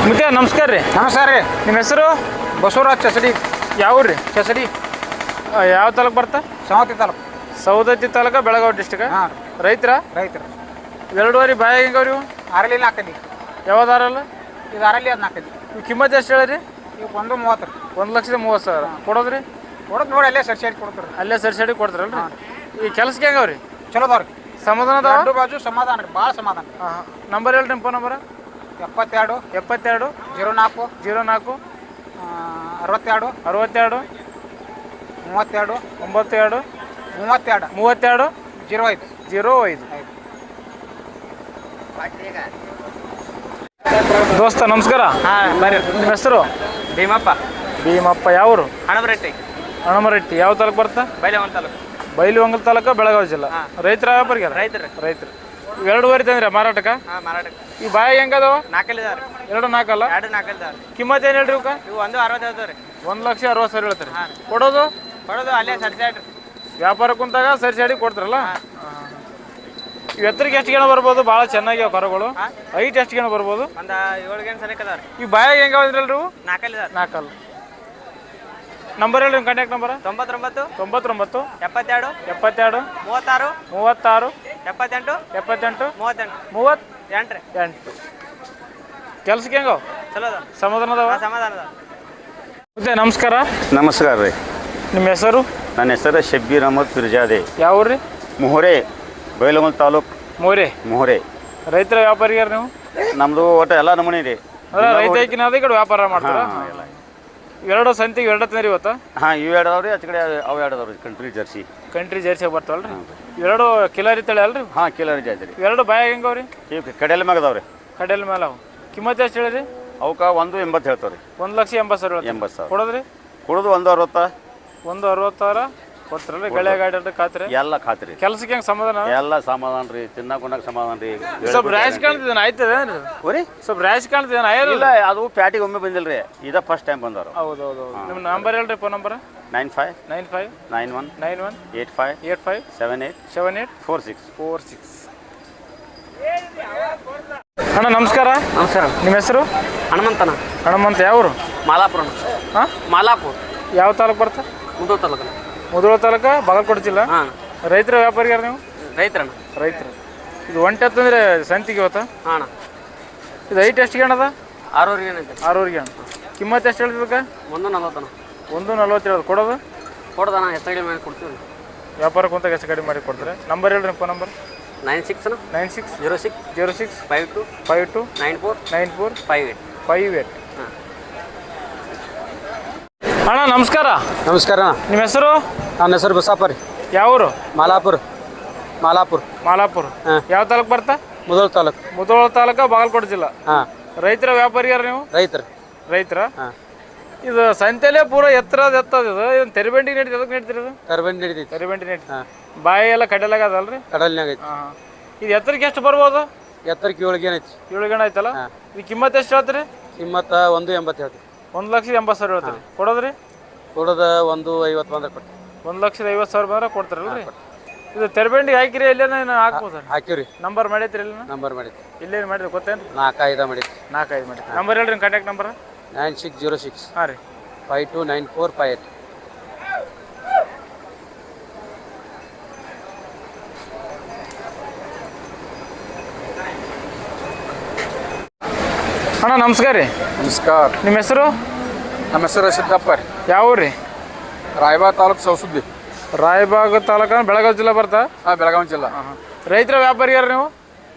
ಮುತ್ಯ ನಮಸ್ಕಾರ ರೀ. ನಮಸ್ಕಾರ ರೀ. ನಿಮ್ಮ ಹೆಸರು? ಬಸವರಾಜ್ ಚಸಡಿ. ಯಾವ ರೀ? ಚಸಡಿ. ಯಾವ ತಾಲೂಕು ಬರ್ತಾ? ಸವದತ್ತಿ ತಾಲೂಕು. ಸೌದತ್ತಿ ತಾಲೂಕು, ಬೆಳಗಾವಿ ಡಿಸ್ಟಿಕ್. ಹಾಂ. ರೈತರ? ರೈತರು. ಎರಡೂವರೆ ಬಾಯಿ ಹೆಂಗವ್ರಿ ಇವು? ಅರಳಿ ನಾಲ್ಕದಿ. ಯಾವ್ದಾರಲ್ಲ? ಇದು ಅರಳಿ ಅದು ನಾಲ್ಕದಿ. ಇವು ಕಿಮ್ಮತ್ತು ಎಷ್ಟು ಹೇಳಿರಿ? ಇವು 130. 1,30,000 ಕೊಡೋದ್ರಿ? ಕೊಡೋದು ನೋಡಿ ಅಲ್ಲೇ ಸರಿ ಕೊಡ್ತಾರೆ. ಅಲ್ಲೇ ಸರಿ ಕೊಡ್ತಾರಲ್ರಿ? ಈ ಕೆಲಸಕ್ಕೆ ಹೆಂಗವ್ರಿ? ಚಲೋ ಅದಾವ್ರಿ. ಸಮಾಧಾನ ಅದಾವ? ಎರಡು ಬಾಜು ಸಮಾಧಾನ ರೀ, ಭಾಳ ಸಮಾಧಾನ. ಹಾಂ. ನಂಬರ್ ಹೇಳ್ರಿ, ನಿಮ್ಮ ಫೋನ್ ನಂಬರ್? 72 72 04 04 62 62 32 92 32 32 05 05. ದೋಸ್ತ ನಮಸ್ಕಾರ. ಹಾಂ ಬರ್ರಿ. ನಿಮ್ಮ ಹೆಸರು? ಭೀಮಪ್ಪ. ಭೀಮಪ್ಪ. ಯಾವರು? ಹಣಬರಟ್ಟಿ. ಹಣಮರಟ್ಟಿ. ಯಾವ ತಾಲೂಕು ಬರ್ತಾ? ಬೈಲವಂತ ತಾಲೂಕು. ಬೈಲಹೊಂಗಲ ತಾಲೂಕು, ಬೆಳಗಾವಿ ಜಿಲ್ಲಾ. ರೈತರ ವ್ಯಾಪಾರಿಗೆ? ರೈತರು. ರೈತರು. ಎರಡೂವರೆ ತಂದ್ರೆ ಮಾರಾಟಕ್ಕೆ? ಹಾಂ ಮಾರಾಟಕ್ಕೆ. ಈ ಬಾಯಿ ಹೆಂಗದವ? ನಾಲ್ಕಲ್ಲಿದಾರೆ. 2 4 2 4 ಕಿಮ್ಮತ್ತು ಏನು ಹೇಳ್ರಿ ಇವಕ್ಕೆ? ಇವು 160 ರೀ. 1,60,000 ಹೇಳ್ತಾರೆ. ಕೊಡೋದು? ಕೊಡೋದು ಅಲ್ಲೇ ಸಡ್ಸಾಡ್ರಿ. ವ್ಯಾಪಾರ ಕುಂತಾಗ ಸರಿ ಕೊಡ್ತಾರಲ್ಲ? ಇವು ಎತ್ತರಿಗೆ ಎಷ್ಟು ಗೇಣ ಬರ್ಬೋದು? ಭಾಳ ಚೆನ್ನಾಗಿ ಕರುಗಳು. ಹೈಟ್ ಎಷ್ಟು ಗೇಣ ಬರ್ಬೋದು? ಒಂದು 7 ಗೇಣ್ ಸನಿಕ ಅದಾರ. ಈ ಬಾಯಾಗ ಹೆಂಗದ್ರಲ್ರಿ ಇವು? 4 4 ನಂಬರ್ ಹೇಳ್ರಿ, ನಿಮ್ಮ ಕಾಂಟ್ಯಾಕ್ಟ್ ನಂಬರ್? 99 99 72 72 36 36 78 78 38 38. ಕೆಲ್ಸಕ್ಕೆ ಹೆಂಗವ? ಚಲೋ ಅದ. ಸಮಾಧಾನ ಅದಾವ? ಸಮಾಧಾನ ಅದ. ಮತ್ತೆ ನಮಸ್ಕಾರ. ನಮಸ್ಕಾರ ರೀ. ನಿಮ್ಮ ಹೆಸರು? ನನ್ನ ಹೆಸರು ಶಬ್ಬೀರ್ ಅಹಮದ್ ಪಿರ್ಜಾದೆ. ಯಾವ ಊರು ರೀ? ಮೊಹರೆ, ಬೈಲಹೊಂಗಲ ತಾಲೂಕು. ಮೊಹರೆ. ರೈತರ ವ್ಯಾಪಾರಿಗಾರ ನೀವು? ನಮ್ಮದು ಒಟ್ಟು ಎಲ್ಲ ನಮೂನಿ ರೀ. ಅಲ್ಲ, ರೈತ ಈ ಕಡೆ ವ್ಯಾಪಾರ ಮಾಡ್ತಾರ? ಎರಡು ಸಂತಿಗೆ 2 ತಂದ್ರಿ ಇವತ್ತು? ಹಾಂ, ಇವು 2 ಅದಾವ್ರಿ, ಆಚೆ ಕಡೆ ಅವು 2 ಅದಾವ್ರಿ. Country jersey. ಕಂಟ್ರಿ ಜರ್ಸಿ ಬರ್ತಾವಲ್ರಿ? ಎರಡು ಕಿಲಾರಿ ತಳಿ ಅಲ್ರಿ? ಹಾಂ, ಕಿಲರಿ ಜಾತಿ ರೀ. ಎರಡು ಬಾಯಾಗ ಹೆಂಗವ್ರಿ? ಇವು ಕಡೆಯಲ್ಲಿ ಮ್ಯಾಗ ಅದಾವ್ರಿ. ಕಡೆಯಲ್ಲಿ ಮೇಲೆ ಅವು. ಕಿಮ್ಮತ್ತು ಎಷ್ಟು ಹೇಳಿರಿ? ಅವಕ್ಕೆ 180 ಹೇಳ್ತಾವ್ರಿ. 1,80,000 80,000 ಕೊಡೋದ್ರಿ? ಕೊಡೋದು 160. 160,000 ಕೊಡ್ತಾರಲ್ರಿ? ಗಳೆ ಗಾಡಿ ಖಾತ್ರಿ ಎಲ್ಲ ಖಾತ್ರಿ. ಕೆಲ್ಸಕ್ಕೆ ಹೆಂಗೆ ಸಮಾಧಾನ? ಎಲ್ಲ ಸಮಾಧಾನ ರೀ. ತಿನ್ನಕೊಂಡಾಗ ಸಮಾಧಾನ ರೀ. ಸ್ವಲ್ಪ ರ್ಯಾಶ್ ಕಾಣ್ತಿದ್ದೇನೆ, ಆಯ್ತದೇನ್ರಿ? ಓರಿ ಸ್ವಲ್ಪ ರ್ಯಾಶ್ ಕಾಣ್ತಿದ್ದೇನೆ, ಇಲ್ಲ, ಅದು ಪ್ಯಾಟಿಗೆ ಒಮ್ಮೆ ಬಂದಿಲ್ಲ ರೀ. ಇದ ಫಸ್ಟ್ ಟೈಮ್ ಬಂದವರು. ಹೌದೌದು. ನಿಮ್ಮ ನಂಬರ್ ಹೇಳ್ರಿ, ಫೋನ್ ನಂಬರ್? 95 95 91 91 85 85 78 78 46 46. ಅಣ್ಣ ನಮಸ್ಕಾರ. ನಮಸ್ಕಾರ. ನಿಮ್ಮ ಹೆಸರು? ಹನುಮಂತನ. ಹನುಮಂತ. ಯಾವರು? ಮಾಲಾಪುರ. ಹಾಂ, ಮಾಲಾಪುರ. ಯಾವ ತಾಲೂಕು ಬರ್ತಾ? ಮುದೋಳ ತಾಲೂಕು. ಮುಧೋಳ ತಾಲೂಕು, ಬಾಗಲಕೋಟೆ ಜಿಲ್ಲಾ. ಹಾಂ. ರೈತರ ವ್ಯಾಪಾರಿಗಾರ ನೀವು? ರೈತರಣ್ಣ. ರೈತರು. ಇದು ಒಂಟೆತ್ತಂದ್ರೆ ಸಂತಿಗೆ ಇವತ್ತು? ಹಾಂ. ಇದು ಹೈಟ್ ಎಷ್ಟು ಗಣದ? 6 ಏನೈತೆ? 6 ಗಣ. ಕಿಮ್ಮತ್ತು ಎಷ್ಟು ಹೇಳ್ತಿದ್ದಕ್ಕೆ? 140. 140 ಹೇಳೋದು. ಕೊಡೋದು? ಕೊಡ್ದಣ್ಣ, ಹೆಚ್ಚಾಗಿ ಮೇಲೆ ಕೊಡ್ತೀವಿ. ವ್ಯಾಪಾರ ಕುಂತಾಗ ಹೆಚ್ಚು ಕಡಿಮೆ ಮಾಡಿ ಕೊಡ್ತಾರೆ. ನಂಬರ್ ಹೇಳ್ರಿ, ಫೋನ್ ನಂಬರ್? 96 96 06 06 52 52 94 94 58. 58. ಹಾಂ. ಅಣ್ಣ ನಮಸ್ಕಾರ. ನಮಸ್ಕಾರ. ನಿಮ್ಮ ಹೆಸರು? ನನ್ನ ಹೆಸರು ಬಸಪ್ಪ ರೀ. ಯಾವೂರು? ಮಾಲಾಪುರ. ಮಾಲಾಪುರ. ಹಾಂ. ಯಾವ ತಾಲೂಕು ಬರ್ತಾ? ಮುದೋಳ ತಾಲೂಕು. ಮುಧೋಳ ತಾಲೂಕು, ಬಾಗಲಕೋಟೆ ಜಿಲ್ಲಾ. ಹಾಂ. ರೈತರ ವ್ಯಾಪಾರಿಗಾರ ನೀವು? ರೈತರ. ಹಾಂ. ಇದು ಸಂತೆಲೇ ಪೂರ ಎತ್ತರದ ಇದು. ಇದನ್ನು ತೆರಿಬೆಂಡಿಗೆ ನಡೀತಿ? ಅದಕ್ಕೆ ನಡೀತಿರಿ? ಇದು ಕರ್ಬಂಡಿ ನಡೀತೈತಿ. ತೆರಿಬೆಂಡಿ ನಡೀತಿ. ಹಾಂ. ಬಾಯಿ ಎಲ್ಲ ಕಡಲಾಗ ಅದಲ್ರಿ? ಕಡಲ್ನಾಗ ಐತಿ. ಹಾಂ. ಇದು ಎತ್ತರಕ್ಕೆ ಎಷ್ಟು ಬರ್ಬೋದು? ಎತ್ತರಕ್ಕೆ 7 ಗೇನ್ ಐತಿ. 7 ಗಣ ಐತಲ್ಲ? ಹಾಂ. ಇದು ಕಿಮ್ಮತ್ತು ಎಷ್ಟು ಹೇಳ್ತೀರಿ? ಕಿಮ್ಮತ್ತ 180 ಹೇಳ್ತೀವಿ. 1,80,000 ಹೇಳ್ತೀರಿ. ಕೊಡೋದ್ರಿ? ಕೊಡೋದ 150 ಬಂದ್ರೆ ಕೊಟ್ಟು. 1,50,000 ಬಂದ್ರೆ ಕೊಡ್ತಾರಲ್ರಿ? ಇದು ತೆರಬೆಂಡಿಗೆ ಹಾಕಿರಿ? ಇಲ್ಲೇನ ಹಾಕ್ಬೋದು? ಹಾಕಿವ್ರಿ. ನಂಬರ್ ಮಾಡೈತ್ರಿ? ಇಲ್ಲ ನಂಬರ್ ಮಾಡಿದ್ವಿ. ಇಲ್ಲೇನು ಮಾಡಿರಿ ಗೊತ್ತೇನು? 4-5 ಮಾಡಿದ್ವಿ. 4-5 ಮಾಡಿ. ನಂಬರ್ ಹೇಳ್ರಿ, ಕಾಂಟ್ಯಾಕ್ಟ್ ನಂಬರ್? 9606 ಹಾಂ ರೀ. 529458. ಅಣ್ಣ ನಮಸ್ಕಾರ ರೀ. ನಮಸ್ಕಾರ. ನಿಮ್ಮ ಹೆಸರು? ನಮ್ಮ ಹೆಸರು ಸಿದ್ದಪ್ಪ ರೀ. ಯಾವ ಊರು ರೀ? ರಾಯಬಾಗ್ ತಾಲೂಕು ಸೌಸುದ್ದಿ. ರಾಯಬಾಗ ತಾಲೂಕು, ಬೆಳಗಾವಿ ಜಿಲ್ಲಾ ಬರ್ತಾ? ಹಾಂ, ಬೆಳಗಾವಿ ಜಿಲ್ಲಾ. ರೈತರ ವ್ಯಾಪಾರಿಗಾರ ನೀವು?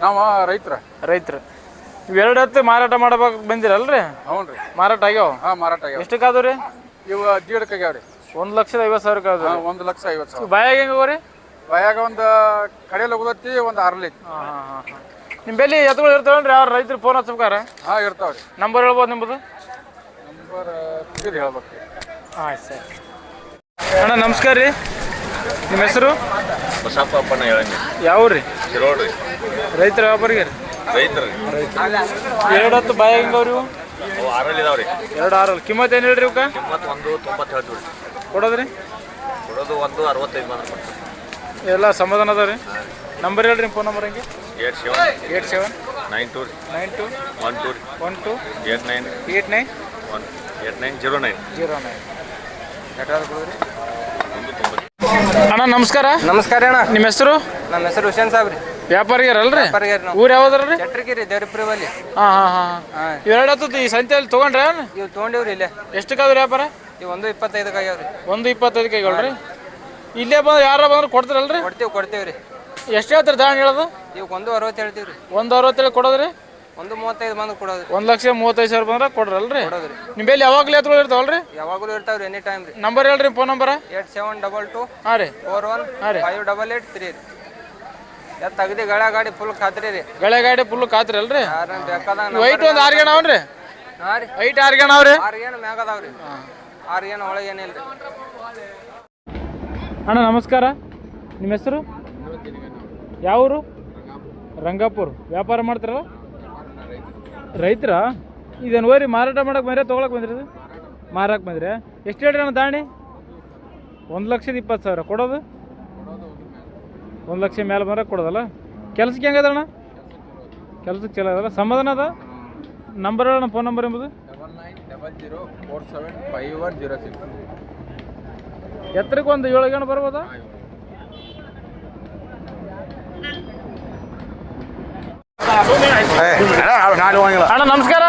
ನಾವು ರೈತರು. ಇವೆರಡು ಹತ್ತು ಮಾರಾಟ ಮಾಡಬೇಕು ಬಂದಿರಲ್ರಿ? ಹ್ಞೂ ರೀ. ಮಾರಾಟ ಆಗ್ಯಾವ? ಹಾಂ, ಮಾರಾಟ ಆಗ್ಯಾವ. ಎಷ್ಟಕ್ಕಾದವು ರೀ? ಇವು ದೀಡಕ್ಕೆ ಆಗ್ಯಾವ ರೀ. 1,50,000 ಆದವು. 1,50,000. ಬಾಯಾಗ ಹೆಂಗ ರೀ? ಬಾಯಾಗ ಒಂದು ಕಡೆಯಲ್ಲಿ ಹೋಗೋದತ್ತಿ, ಒಂದು ಅರಳಿ ಐತಿ. ಹಾಂ. ನಿಮ್ಮ ಬೆಲೆ ಎತ್ತುಗಳು ಇರ್ತಾವಲ್ರಿ? ಯಾರು ರೈತರು ಫೋನ್ ಹಚ್ಬೇಕಾರ? ಹಾಂ, ಇರ್ತಾವ್ರಿ. ನಂಬರ್ ಹೇಳ್ಬೋದು ನಿಮ್ಮದು? ನಂಬರ್ ಹೇಳ್ಬೇಕು. ಹಾಂ ಸರಿ. ಅಣ್ಣ ನಮಸ್ಕಾರ ರೀ. ನಿಮ್ಮ ಹೆಸರು? ಬಸಪ್ಪನ ಹೇಳಿ. ಯಾವ ರೀ? ಶಿರೋಡ್ರಿ. ರೈತರ ವ್ಯಾಪಾರಿಗಾರ? ರೈತರು. ಎರಡು ಹತ್ತು ಬಾಯಾಗ ಹೆಂಗವ್ರಿ ಇವು? ಅವು 6 ಇದಾವ್ರಿ. 2 6 ಕಿಮ್ಮತ್ತು ಏನು ಹೇಳ್ರಿ ಇವಕ್ಕೆ? ಕಿಮ್ಮತ್ತು 190 ಹೇಳ್ತೀವಿ. ಕೊಡೋದ್ರಿ? ಕೊಡೋದು 165 ಬಂದ್ರೆ ಎಲ್ಲ ಸಮಾಧಾನ ಅದಾವ ರೀ. ನಂಬರ್ ಹೇಳ್ರಿ, ಫೋನ್ ನಂಬರ್ ಹಂಗೆ? 87 87 92 92 12 12 89 89 8909 09. ಅಣ್ಣ ನಮಸ್ಕಾರ. ನಮಸ್ಕಾರ ಅಣ್ಣ. ನಿಮ್ಮ ಹೆಸರು? ನಮ್ಮ ಹೆಸರು ಹುಸೇನ್ ಸಾಬ್ ರೀ. ವ್ಯಾಪಾರಿಗಾರಲ್ರಿ? ವ್ಯಾಪಾರಿಗಾರ ನಾವು. ಊರು ಯಾವ್ದ್ರಿ? ಚಟ್ರಿಗಿರಿ ದೇವ್ರಿಪುರಿ ಬಲ್ಲಿ. ಹಾಂ ಹಾಂ ಹಾಂ. ಇವೆರಡು ಹತ್ತದ ಈ ಸಂತೆಯಲ್ಲಿ ತೊಗೊಂಡ್ರೆ ಇವು ತೊಗೊಂಡಿವ್ರಿ ಇಲ್ಲೇ. ಎಷ್ಟಕ್ಕಾದ್ರಿ ವ್ಯಾಪಾರ? ಇವು 1.25 ಆಗ್ಯಾವ್ರಿ. 1.25 ಕೈಗಳ್ರಿ. ಇಲ್ಲೇ ಬಂದು ಯಾರ ಬಂದ್ರೆ ಕೊಡ್ತೀರಲ್ರಿ? ಕೊಡ್ತೀವ್ರಿ. ಎಷ್ಟು ಹೇಳ್ತೀರಿ ದಾಣ ಹೇಳೋದು? ಇವು 1.60 ಹೇಳ್ತೀವ್ರಿ. 1.60 ಕೊಡೋದ್ರಿ? 1.35 ಬಂದು ಕೊಡೋದ್ರಿ. 1,35,000 ಬಂದ್ರೆ ಕೊಡ್ರಲ್ರಿ? ಕೊಡೋದ್ರಿ. ನಿಮ್ಮ ಮೇಲೆ ಯಾವಾಗಲೂ ಎತ್ತುಗಳು ಇರ್ತಾವಲ್ರಿ? ಯಾವಾಗಲೂ ಇರ್ತಾವ್ರಿ, ಎನಿ ಟೈಮ್ ರೀ. ನಂಬರ್ ಹೇಳ್ರಿ, ಫೋನ್ ನಂಬರ? 8722 ಹಾಂ ರೀ 41 ಹಾಂ ರೀ 5883 ರೀ. ಎತ್ತು ಅಗದಿ ಗಾಡಿ ಫುಲ್ ಖಾತ್ರಿ ರೀ. ಗಳೆ ಗಾಡಿ ಫುಲ್ ಖಾತ್ರಿ ಅಲ್ರಿ? ಯಾರನ್ನ ಬೇಕಾದಂಗ ವೈಟ್ ಒಂದು 6 ಗಣ ಅವನ್ರಿ? ಹಾಂ ರೀ. ವೈಟ್ 6 ಗಣ ಅವ್ರಿ? 6 ಏನು ಮ್ಯಾಗ ಅದಾವ್ರಿ. 6 ಏನು ಒಳಗೆ ಏನಿಲ್ಲ ರೀ. ಅಣ್ಣ ನಮಸ್ಕಾರ. ನಿಮ್ಮ ಹೆಸರು? ಯಾವೂರು? ರಂಗಾಪುರ. ವ್ಯಾಪಾರ ಮಾಡ್ತಾರಲ್ಲ? ರೈತರ? ಇದೇನು ಹೋರಿ ಮಾರಾಟ ಮಾಡಕ್ಕೆ ಬಂದ್ರೆ ತೊಗೊಳಕ್ಕೆ ಬಂದ್ರಿ? ಮಾರಕ್ಕೆ ಬಂದ್ರೆ ಎಷ್ಟು ಹೇಳ್ರಿ ಅಣ್ಣ ದಾಣಿ? 1,20,000 ಕೊಡೋದು? 1 ಲಕ್ಷ ಮೇಲೆ ಬಂದ್ರೆ ಕೊಡೋದಲ್ಲ? ಕೆಲ್ಸಕ್ಕೆ ಹೆಂಗದಣ್ಣ? ಕೆಲ್ಸಕ್ಕೆ ಚಲೋ ಅದಲ್ಲ? ಸಮಾಧಾನ ಅದ? ನಂಬರ್ ಹೇಳಣ್ಣ, ಫೋನ್ ನಂಬರ್ ಎಂಬುದು? 9900475106. ಎತ್ತರಕ್ಕೆ ಒಂದು 7 ಗಣ ಬರ್ಬೋದಾ? ಅಣ್ಣ ನಮಸ್ಕಾರ.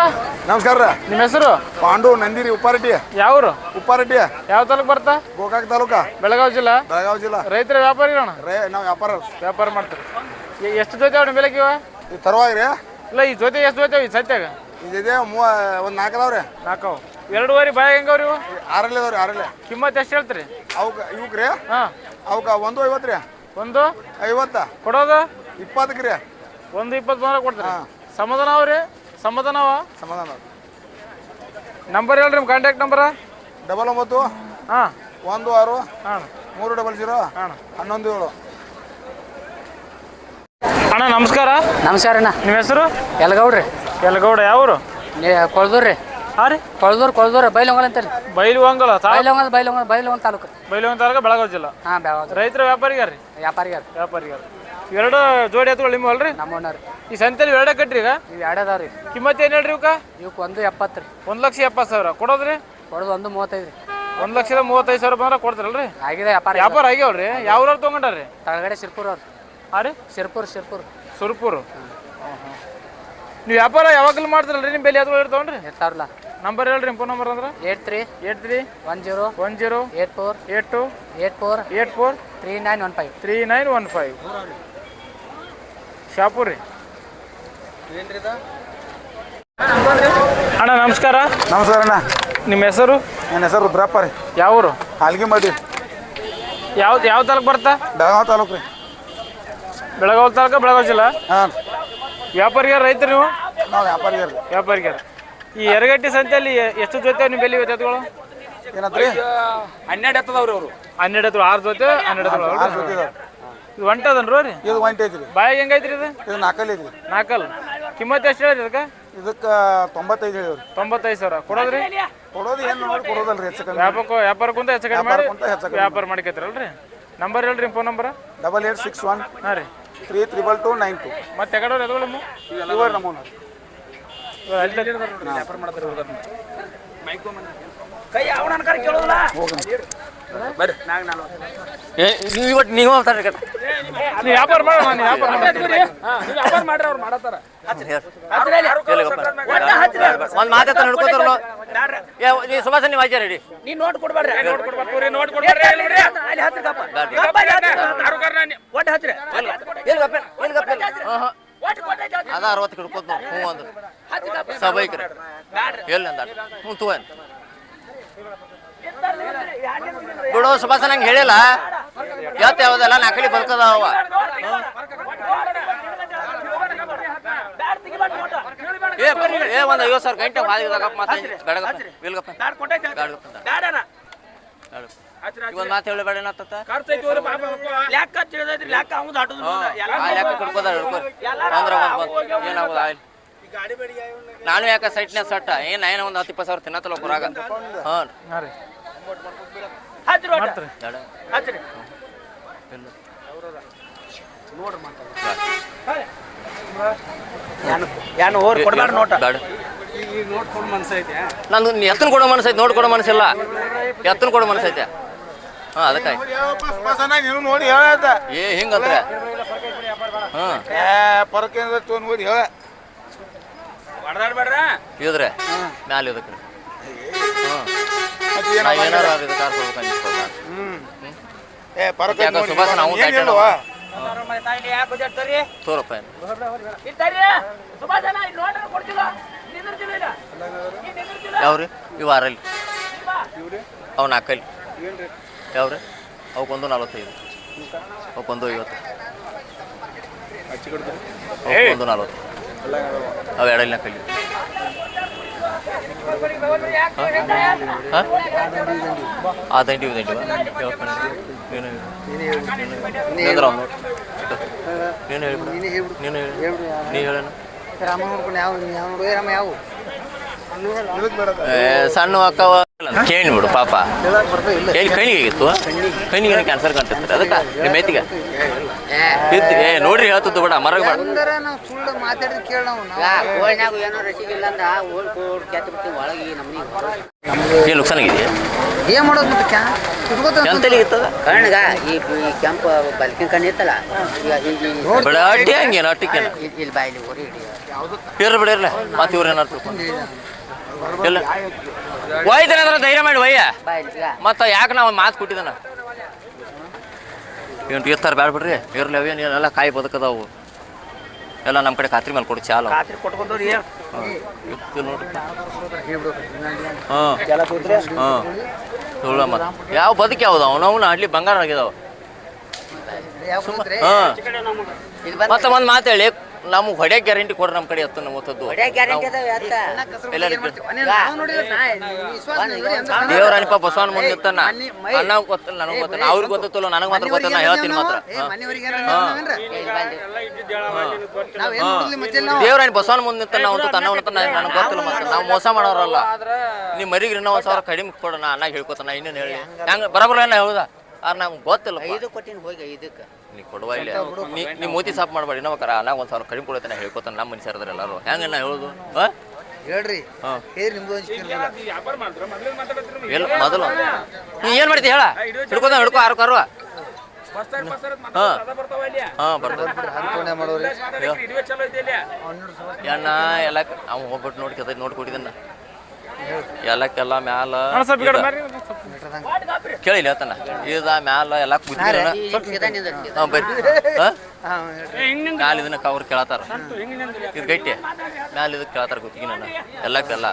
ನಮಸ್ಕಾರ. ನಿಮ್ಮ ಹೆಸರು? ಪಾಂಡು ನಂದಿರಿ ಉಪ್ಪಾರಟ್ಟಿ. ಯಾವೂರು? ಉಪ್ಪಾರಟ್ಟಿ ಯಾವ ತಾಲೂಕು ಬರ್ತಾ? ಗೋಕಾಕ್ ತಾಲೂಕ, ಬೆಳಗಾವಿ ಜಿಲ್ಲಾ. ಬೆಳಗಾವಿ ಜಿಲ್ಲಾ. ರೈತರ ವ್ಯಾಪಾರಿಗಳಣ್ಣ? ನಾವು ವ್ಯಾಪಾರ ಮಾಡ್ತಾರೆ. ಎಷ್ಟು ಜೊತೆ ಅವ್ರ ಬೆಲೆಗೆ ಇವ? ಇದು ತರವಾಗ್ರಿ. ಇಲ್ಲ ಈ ಜೊತೆ ಎಷ್ಟು ಜೊತೆ ಈ ಸತ್ಯಾಗ? ಇದಿದೆ ಒಂದು 4 ಅದಾವ್ರಿ. 4 2.5 ಬಾಯ ಹೆಂಗವ್ರಿ ಇವು? 6 ಅದಾವ್ರಿ. 6 ಕಿಮ್ಮತ್ ಎಷ್ಟು ಹೇಳ್ತೀರಿ? ಇವಕ್ರಿ ಹಾಂ ಅವಕ್ಕೆ 1.50 ರೀ. 1.50 50 ಕೊಡೋದು? 20 ರೀ. 1.20 ಬಂದ್ರೆ ಕೊಡ್ತೀರಿ? ಸಮಾಧಾನ ಅವ್ರಿ? ಸಮಾಧಾನ ಅವ? ಸಮಾಧಾನ. ನಂಬರ್ ಹೇಳ್ರಿ, ನಿಮ್ಮ ಕಾಂಟ್ಯಾಕ್ಟ್ ನಂಬರ? 99 ಹಾಂ 16 ಹಾಂ 300 ಹಾಂ 11 ಅಣ್ಣ ನಮಸ್ಕಾರ. ನಮಸ್ಕಾರ ಅಣ್ಣ. ನಿಮ್ಮ ಹೆಸರು? ಎಲ್ಗೌಡ್ರಿ. ಯಲಗೌಡ. ಯಾವೂರು? ಕೊಳ್ದೂರ್ರಿ. ಹಾಂ ರೀ ಕೊಳ್ದೂರು ಬೈಲೊಂಗಲ್ ಅಂತೇಳಿ. ಬೈಲುವಂಗಲ ಬೈಲೊಂಗಲ್ ತಾಲೂಕು. ಬೈಲುವಂಗ ತಾಲೂಕು, ಬೆಳಗಾವಿ ಜಿಲ್ಲಾ. ಹಾಂ ಬೆಳಗಾವಿ. ರೈತರ ವ್ಯಾಪಾರಿಗಾರ ರೀ? ವ್ಯಾಪಾರಿಗಾರ. ಇವೆರಡು ಜೋಡಿ ಎತ್ತುಗಳು ನಿಮ್ಮ ಅಲ್ರಿ? ನಮ್ಮ ರೀ. ಈ ಸಂತೆಲಿ ಎರಡೇ ಕಟ್ರಿ ಈಗ? ಇವು 2 ಅದಾವ್ರಿ. ಕಿಮ್ಮತ್ ಏನು ಹೇಳ್ರಿ ಇವಕ್ಕೆ? ಇವಕ್ಕೆ 1.70 ರೀ. 1,70,000 ಕೊಡೋದ್ರಿ? ಕೊಡೋದು 1.35 ರೀ. 1,35,000 ಬಂದ್ರೆ ಕೊಡ್ತೀರಲ್ರಿ? ಆಗಿದೆ ವ್ಯಾಪಾರ. ವ್ಯಾಪಾರ ಆಗ್ಯಾವ್ರಿ? ಯಾವ ಊರವ್ರು ತೊಗೊಂಡಾರ್ರಿ? ತಳಗಡೆ ಸಿರ್ಪುರ್ ಅವ್ರು. ಹಾಂ ರೀ ಸಿರ್ಪುರ್. ಸುರ್ಪುರು. ನೀವು ವ್ಯಾಪಾರ ಯಾವಾಗಲೂ ಮಾಡ್ತಾರಲ್ರಿ? ನಿಮ್ಮ ಬೆಲೆ ಎತ್ತುಗಳು ಇರ್ತಾವನ್ರಿ? ಇರ್ತಾವ್ರಲ್ಲ. ನಂಬರ್ ಹೇಳ್ರಿ, ನಿಮ್ಮ ಫೋನ್ ನಂಬರ್ ಅಂದ್ರೆ? 83 83 10 10 84 82 84 84 3915. 3915. ಶಾಪುರ್ ರೀ. ಅಣ್ಣ ನಮಸ್ಕಾರ. ನಮಸ್ಕಾರ ಅಣ್ಣ. ನಿಮ್ಮ ಹೆಸರು? ನನ್ನ ಹೆಸರು ರುದ್ರಪ್ಪ ರೀ. ಯಾವೂರು? ಹಾಲ್ಗಿಮಡಿ. ಯಾವ ತಾಲೂಕು ಬರ್ತಾ? ಬೆಳಗಾವಿ ತಾಲೂಕು ರೀ. ಬೆಳಗಾವಿ ತಾಲೂಕು, ಬೆಳಗಾವಿ ಜಿಲ್ಲಾ. ಹಾಂ ವ್ಯಾಪಾರಿಗಾರ ರೈತರು ನೀವು? ನಾವು ವ್ಯಾಪಾರಿಗಾರ. ವ್ಯಾಪಾರಿಗಾರ. ಈ ಎರಗಟ್ಟಿ ಸಂತೆಯಲ್ಲಿ ಎಷ್ಟು ಜೊತೆ ನಿಮ್ಮ ಬೆಲೆ ಎತ್ತುಗಳು? ಏನತ್ರಿ? 12 ಎತ್ತದವ್ರಿ ಅವರು. 12 ಎತ್ತುಗಳು. 6 ಜೊತೆ 12 ಎತ್ತುಗಳು. 6 ಜೊತೆ ಇದಾವೆ. ಇದು ಒಂಟದನ್ರಿ ರೀ? ಇದು 1 ಐತ್ರಿ. ಬಾಯಿಗೆ ಹೆಂಗೈತ್ರಿ ಇದು? ಇದು 4 ಐತ್ರಿ. 4 ಕಿಮ್ಮತ್ ಎಷ್ಟು ಹೇಳಿರಿ ಇದಕ್ಕೆ? ಇದಕ್ಕೆ 95 ಹೇಳಿವ್ರಿ. 95,000 ಕೊಡೋದ್ರಿ? ಕೊಡೋದು ಏನು ನೋಡಿ ಕೊಡೋದಲ್ರಿ, ಹೆಚ್ಚು ಕಮ್ಮಿ. ವ್ಯಾಪಾರಕ್ಕಂತ ಹೆಚ್ಚು ಕಡಿಮೆ ಮಾಡಿ ವ್ಯಾಪಾರಕ್ಕಂತ ಹೆಚ್ಚು ಕಡಿಮೆ ವ್ಯಾಪಾರ ಮಾಡಿಕೈತ್ರಲ್ರಿ? ನಂಬರ್ ಹೇಳ್ರಿ, ಫೋನ್ ನಂಬರ್? 8861 ಹಾಂ ರೀ 32292. ಮತ್ತೆ ಎಗಡವ್ರು ಎದುಗಳು ಇವರು ನಮ್ಮೂನು ವ್ಯಾಪಾರ ಮಾಡ್ತಾರೆ. ನೀವು ಅಂತಾರೆ ನೀವು ವ್ಯಾಪಾರ ಮಾಡೋಣ, ನೀವು ವ್ಯಾಪಾರ ಮಾಡ್ರಿ, ಅವ್ರು ಮಾಡತ್ತಾರ. ಒಂದು ಮಾತಾಡ್ತಾ ಹಿಡ್ಕೋತಾರಲ್ಲ. ನೀವು ಸುಭಾಷ ನೀವು ಆಚಾರ ಹೇಳಿ. ನೀ ನೋಟ್ ಕೊಡ್ಬೇಡ್ರಿ. ಅದ 60 ಹಿಡ್ಕೋತ ನಾವು. ಹ್ಞೂ ಅಂದ್ರೆ ಸಬೈಕ್ರಿ ಎಲ್ಲಿ ಅಂದ ಹ್ಞೂ ತೂ ಅಂತ ಬಿಡು. ಸುಭಾಷ ನಂಗೆ ಹೇಳಿಲ್ಲ ಯಾವತ್ತು ಯಾವ್ದಲ್ಲ ನಾಲ್ಕಡಿ ಬದುಕದಾವ. ಒಂದು 50,000 ಗಂಟೆ ಹಾದಿದಾಗಪ್ಪ ಮಾತು ಗಡಗಪ್ಪ ಬಿಲ್ಗಪ್ಪ ಇವನ್ ಮಾತು ಹೇಳಬೇಡ ಏನಾಗ್ತ ಲೆಕ್ಕ ಹಿಡ್ಕೋದಾರ ಹಿಡ್ಕೋರಿ ಅಂದ್ರೆ ಏನಾಗೋದು ಆಯ್ತು. ನಾನು ಯಾಕೆ ಸೈಟ್ನ ಸಟ್ಟ ಏನು ಒಂದು 10-20,000 ತಿನ್ನತ್ತಲ್ಲ ಬರಾಗ. ಹಾಂ ಏನು ಹೋರಿ ಕೊಡ್ಬೇಡ ನೋಟ ಬೇಡ ನಂದು ಎತ್ತನ ಕೊಡೋ ಮನಸ್ಸೈತೆ ನೋಡ್ ಕೊಡೋ ಮನಸ್ಸಿಲ್ಲ ಎತ್ತನ ಕೊಡೋ ಮನಸ್ಸೈತೆ ಹಾಂ ಅದಕ್ಕೆ ನೀನು ನೋಡಿ ಹೇಳ ಏ ಹಿಂಗಂದ್ರೆ ಹಾಂ ನೋಡಿ ಹೇಳ ಇದ್ರೆ ಮ್ಯಾಲ ಇದಕ್ಕೆ ಹಾಂ ನಾ ಏನಾರು ಅದು ಕಾರ್ ಕೊಡ್ಬೇಕು ಅನ್ಸ್ಕೊಳ್ದ ಸುಭಾಷ್ ನಾವು ತೋರಪ್ಪ ಯಾವ್ರಿ ಇವು ಆರಲ್ಲಿ ಅವು ನಾಲ್ಕಲ್ಲಿ ಯಾವ್ರಿ ಅವಕ್ಕೊಂದು 45 ಅವಕ್ಕೊಂದು 50 ಅವಕ್ಕೊಂದು 40 ಅವು ಎರಡಲ್ಲಿ ನಾಲ್ಕಲ್ಲಿ ಆ ದಂಡಿ ದಂಡಿ ನೀನು ಹೇಳ್ಬಿಡು ನೀನು ನೀ ಹೇಳೋಣ ಸಣ್ಣ ಅಕ್ಕವ ಕೇಳಿಬಿಡು ಪಾಪ ಎಲ್ಲಿ ಕಣ್ಣಿಗಿತ್ತು ಕಣ್ಣಿಗೆ ಕ್ಯಾನ್ಸರ್ ಕಂಟಿರ್ತಾರೆ ಅದಕ್ಕೆ ನಿಮ್ಮ ಮೇತಿಗೆ ಏ ನೋಡ್ರಿ ಹೇಳ್ತದ್ದು ಬೇಡ ಮರಗ ಬೇಡ ಸುಳ್ಳು ಮಾತಾಡಿದ್ ಕೇಳ ಏನೋ ರಸಿಗಿಲ್ಲ ಅಂದ ಓಡ್ ಕೋಡ್ ಕೆತ್ತ ಬಿಟ್ಟು ಒಳಗೆ ಏನು ನುಕ್ಸಾನಾಗಿದೆಯಾ ಏನ್ ಮಾಡೋದು ಮತ್ತೆ ಎಂತಲ್ಲಿ ಇರ್ತದ ಕಣ್ಣಗ ಈ ಕೆಂಪ ಬಲ್ಕಿನ ಕಣ್ಣು ಇತ್ತಲ್ಲ ಬೇಡ ಅಟ್ಟಿ ಹಂಗೇನು ಅಟ್ಟಿಕ್ಕೇನು ಇಲ್ಲಿ ಬಾಯಿಲಿ ಓರಿ ಇರ್ರಿ ಬಿಡಿರ್ಲ ಮತ್ತೆ ಇವ್ರು ಏನಾರು ತಿಳ್ಕೊಂಡು ಇಲ್ಲ ಒಯ್ತಾನೆ ಅಂದ್ರೆ ಧೈರ್ಯ ಮಾಡಿ ಒಯ್ಯ ಮತ್ತು ಯಾಕೆ ನಾವು ಮಾತು ಕೊಟ್ಟಿದ್ದಾನ ಏನು ಇರ್ತಾರೆ ಬೇಡ ಬಿಡ್ರಿ ಇರ್ಲಿ ಅವೇನು ಎಲ್ಲ ಕಾಯಿ ಬದುಕದವು ಎಲ್ಲ ನಮ್ಮ ಕಡೆ ಖಾತ್ರಿ ಮೇಲೆ ಕೊಡು ಚಾಲ ಇತ್ತು ನೋಡಿ ಹಾಂ ಹಾಂ ಸುಳ್ಳ ಮತ್ತು ಯಾವ ಬದುಕು ಯಾವ್ದು ಅವನವನ್ನ ಅಡ್ಲಿ ಬಂಗಾರ ಆಗಿದಾವ ಹಾಂ ಮತ್ತೆ ಒಂದು ಮಾತು ಹೇಳಿ ನಮಗೆ ಹೊಡ್ಯಾಕ ಗ್ಯಾರಂಟಿ ಕೊಡ್ರಿ ನಮ್ಮ ಕಡೆ ಎತ್ತು ಮೂವತ್ತದ್ದು ದೇವರಾಣಿಪ ಬಸವನ ಮುಂದೆ ಇರ್ತಾನ ಅಣ್ಣ ಗೊತ್ತಿಲ್ಲ ನನಗೆ ಗೊತ್ತಿಲ್ಲ ಅವ್ರಿಗೆ ಗೊತ್ತಿಲ್ಲ ನನಗೆ ಮಾತ್ರ ಗೊತ್ತಿಲ್ಲ ನಾ ಹೇಳ್ತೀನಿ ಮಾತ್ರ ದೇವರಾಣಿ ಬಸವನ ಮುಂದೆ ಇರ್ತಾನ ನಾವು ತನ್ನವನ್ನ ನನಗೆ ಗೊತ್ತಿಲ್ಲ ಮಾತ್ರ ನಾವು ಮೋಸ ಮಾಡೋರಲ್ಲ ನೀವು ಮರಿಗೆ ಇನ್ನೂ 1,000 ಕಡಿಮೆ ಕೊಡೋಣ ಅನ್ನಾಗ ಹೇಳ್ಕೊತಾನ ಇನ್ನೇನು ಹೇಳಿ ಹೆಂಗೆ ಬರಬರ ಏನ ಹೇಳುದ ಆದ್ರೆ ನಮ್ಗೆ ಗೊತ್ತಿಲ್ಲ 5 ಕೊಟ್ಟಿನ ಹೋಗಿ 5ಕ್ಕೆ ನೀ ಕೊಡುವ ಇಲ್ಲ ನೀ ಮೂತಿ ಸಾಫ್ ಮಾಡ್ಬೇಡಿ ಇನ್ನೊಬ್ಬ ಅನ್ನಾಗ 1,000 ಕಡಿಮೆ ಕೊಡ್ತಾನೆ ಹೇಳ್ಕೊತಾನೆ ನಮ್ಮ ಮನುಷ್ಯರದ್ರ ಎಲ್ಲರೂ ಹೆಂಗೆ ನಾ ಹೇಳುದು ಹೇಳ್ರಿ ಎಲ್ಲ ಮೊದಲು ನೀ ಏನು ಮಾಡ್ತಿ ಹೇಳ ಹಿಡ್ಕೋ ಹಿಡ್ಕೋ ಆರು ಕಾರು ಹಾಂ ಹಾಂ ಬರ್ತದೆ ಎಣ್ಣ ಎಲ್ಲ ಅವ್ನು ಹೋಗ್ಬಿಟ್ಟು ನೋಡ್ಕೊಟ್ಟಿದ್ದನ್ನ ಎಲ್ಲಕ್ಕೆಲ್ಲ ಮ್ಯಾಲ ಕೇಳಿಲ್ಲ ಹೇಳ್ತಾನ ಇದ ಮ್ಯಾಲ ಎಲ್ಲ ಕೂತಿಲ್ಲ ಹಾಂ ಬರ್ರಿ ಮ್ಯಾಲ ಇದನ್ನ ಅವ್ರು ಕೇಳತ್ತಾರ ಇದು ಗಟ್ಟಿ ಮ್ಯಾಲ ಇದಕ್ಕೆ ಕೇಳತ್ತಾರ ಗೊತ್ತಿಗೆ ನಾನು ಎಲ್ಲಕ್ಕೆಲ್ಲ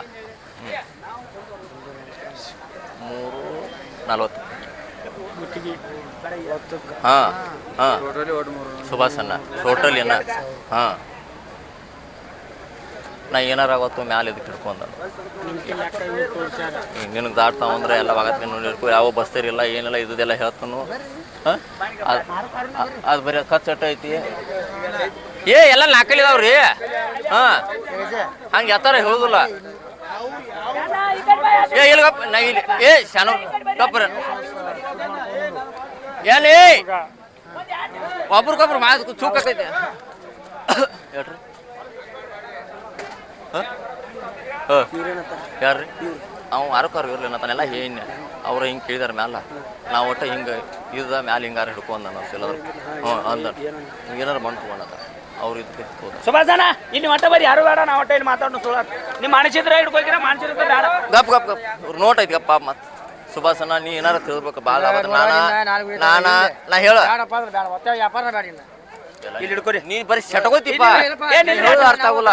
3:40 ಹಾಂ ಹಾಂ ಸುಭಾಷಣ್ಣ ಟೋಟಲ್ ಏನ ಹಾಂ ನಾ ಏನಾರ ಅವತ್ತು ಮ್ಯಾಲೆ ಇದಕ್ಕೆ ಹಿಡ್ಕೊಂಡ ನಿನಗೆ ದಾಟ್ತಾವ ಅಂದ್ರೆ ಎಲ್ಲ ಆಗತ್ತೆ ನೋಡಿರ್ಕೊ ಯಾವ ಬಸ್ತರಿಲ್ಲ ಏನಿಲ್ಲ ಇದೆಲ್ಲ ಹೇಳ್ತಾನು ಹಾಂ ಅದು ಬರೀ ಖರ್ಚು ಐತಿ ಏ ಎಲ್ಲ ನಾಲ್ಕಲ್ಲಿದಾವ್ರಿ ಹಾಂ ಹಂಗೆ ಎತ್ತಾರ ಹೇಳುದಿಲ್ಲ ಏ ಇಲ್ಲಿ ಗಪ್ಪ ನಾ ಇಲ್ಲಿ ಏ ಶಾನು ಗಪ್ಪರ ಏನ್ ಏ ಒಬ್ರಿಗೊಬ್ರು ಮಾತು ಚೂಕೈತೆ ಹೇಳ್ರಿ ಯಾರ್ರಿ ಅವ್ ಆರೋಕಾರ ಇರ್ಲಿಲ್ಲ ತಾನೆಲ್ಲ ಏನ್ ಅವ್ರ ಹಿಂಗೆ ಕೇಳಿದಾರ ಮ್ಯಾಲ ನಾವು ಒಟ್ಟು ಹಿಂಗೆ ಇದ ಮ್ಯಾಲ ಹಿಂಗಾರ ಹಿಡ್ಕೊಂಡ ನಾವು ಸಿಲ್ಲದ್ರ ಹ್ಞೂ ಅಂದ ಏನಾರು ಮಣ್ಣು ತೊಗೊಂಡದ ಅವ್ರು ಇದಕ್ಕೆ ಸುಭಾಷಣ ಇಲ್ಲಿ ಮಟ್ಟ ಬರೀ ಯಾರು ಬೇಡ ನಾವು ಒಟ್ಟ ಇಲ್ಲಿ ಮಾತಾಡೋಣ ಸುಳ್ಳ ನಿಮ್ಮ ಮನುಷ್ಯದ್ರೆ ಹಿಡ್ಕೋಗಿರ ಮನುಷ್ಯರ ಬೇಡ ಗಪ್ ಗಪ್ ಗಪ್ ಅವ್ರು ನೋಟ್ ಐತಿ ಗಪ್ಪ ಮತ್ತೆ ಸುಭಾಷಣ ನೀ ಏನಾರು ತಿಳ್ಬೇಕು ಭಾಳ ನಾ ಹೇಳ ಇಲ್ಲಿ ಹಿಡ್ಕೊರಿ ನೀ ಬರೀ ಸೆಟ್ಕೋತಿಪ್ಪ ಅರ್ಥ ಆಗೋಲ್ಲ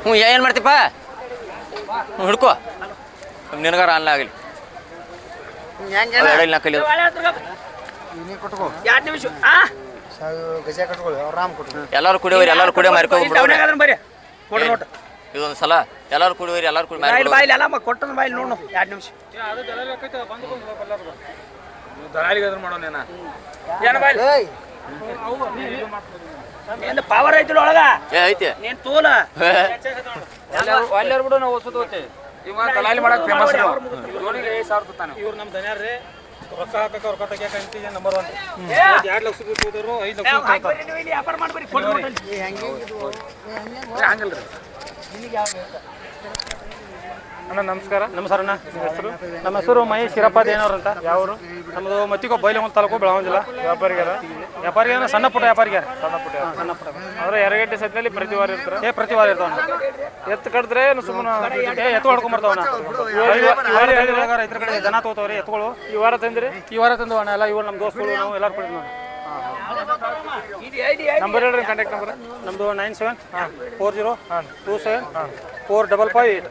ಹ್ಞೂ ಏನು ಮಾಡ್ತೀಪ್ಪ ಹಿಡ್ಕೋ ನಿನಗಾರ ಅಲ್ಲ ಆಗಲಿ ನಾಲ್ಕಲ್ಲಿ 2 ನಿಮಿಷ ಎಲ್ಲರೂ ಕುಡಿಯೋರಿ ಎಲ್ಲರೂ ಕುಡಿಯೋ ಮಾರ್ಕೊಂಡ್ಬಿಡ್ರಿ ಬರ್ರಿ ಕೊಡ್ರಿ ನೋಟ ಇದೊಂದು ಸಲ ಎಲ್ಲರೂ ಕುಡಿಯೋರಿ ಎಲ್ಲರೂ ಕುಡಿ ಬಾಯಿಲಿ ಎಲ್ಲ ಕೊಟ್ಟನ ಬಾಯಿಲಿ ನೋಡು 2 ನಿಮಿಷ ಏನು ಪವರ್ ಐತಿ ಒಳಗ ಏ ಐತಿ ನೀನ್ ತೋಲ ಅಲ್ಲಾರು ಬಿಡು ನಾವು ಹೊಸದು ಹೋಗ್ತೇವೆ ಇವ ದಲಾಲಿ ಮಾಡಕ್ ಫೇಮಸ್ ರೀ ಜೋಡಿಗೆ 5,000 ತತ್ತಾನೆ. ಇವ್ರು ನಮ್ಮ ದನ್ಯಾರ್ರಿ ರೊಕ್ಕ ಹಾಕಕ್ಕೆ ರೊಕ್ಕ ತೆಗಿಯಕ್ಕೆ ಅಂತಿದ್ದೆ ನಂಬರ್ 1 2 ಲಕ್ಷ ರೂಪಾಯಿ ತಗೋದ್ರು 5 ಲಕ್ಷ ರೂಪಾಯಿ ವ್ಯಾಪಾರ ಮಾಡ್ಬರಿ ಕೊಟ್ಟು ಹಂಗಲ್ರಿ. ಅಣ್ಣ ನಮಸ್ಕಾರ. ನಮಸ್ಕಾರ ಅಣ್ಣ. ನಮ್ಮ ಹೆಸರು ಮಹೇಶ್ ಶಿರಪ್ಪ ದೇನವ್ರು ಅಂತ. ಯಾವರು? ನಮ್ಮದು ಮತ್ತಿಗೋ ಬೈಲಹೊಂಗಲ ತಾಲೂಕು ಬೆಳಗಾವಿ ಜಿಲ್ಲಾ. ವ್ಯಾಪಾರಿಗಾರ ಸಣ್ಣ ಪುಟ್ಟ ವ್ಯಾಪಾರಿಗಾರ. ಸಣ್ಣ ಪುಟ್ಟ ಅಂದ್ರೆ ಎರಗಟ್ಟೆ ಸದ್ಯಲ್ಲಿ ಪ್ರತಿ ವಾರ ಇರ್ತಾರೆ. ಪ್ರತಿ ವಾರ ಇರ್ತಾವಣ್ಣ. ಎತ್ತು ಕಟ್ಟಿದ್ರೆ ಏನು ಸುಮ್ಮನೆ ಎತ್ತು ಹೊಡ್ಕೊಂಬರ್ತಾವಣ್ಣ. ರೈತರ ಕಡೆ ದನ ತಗೋತಾವ್ರಿ ಎತ್ತುಗಳು. ಈ ವಾರ ತಂದ್ರಿ? ಈ ವಾರ ತಂದು ಅಣ್ಣ ಎಲ್ಲ ಇವ್ರು ನಮ್ಮ ದೋಸ್ತಗಳು ನಾವು ಎಲ್ಲರೂ ಕೊಡಿದ್ವಿ ನಾವು. ನಂಬರ್ ಹೇಳ್ರಿ, ಕಾಂಟ್ಯಾಕ್ಟ್ ನಂಬರ್. ನಮ್ಮದು 97 40 27 455 8.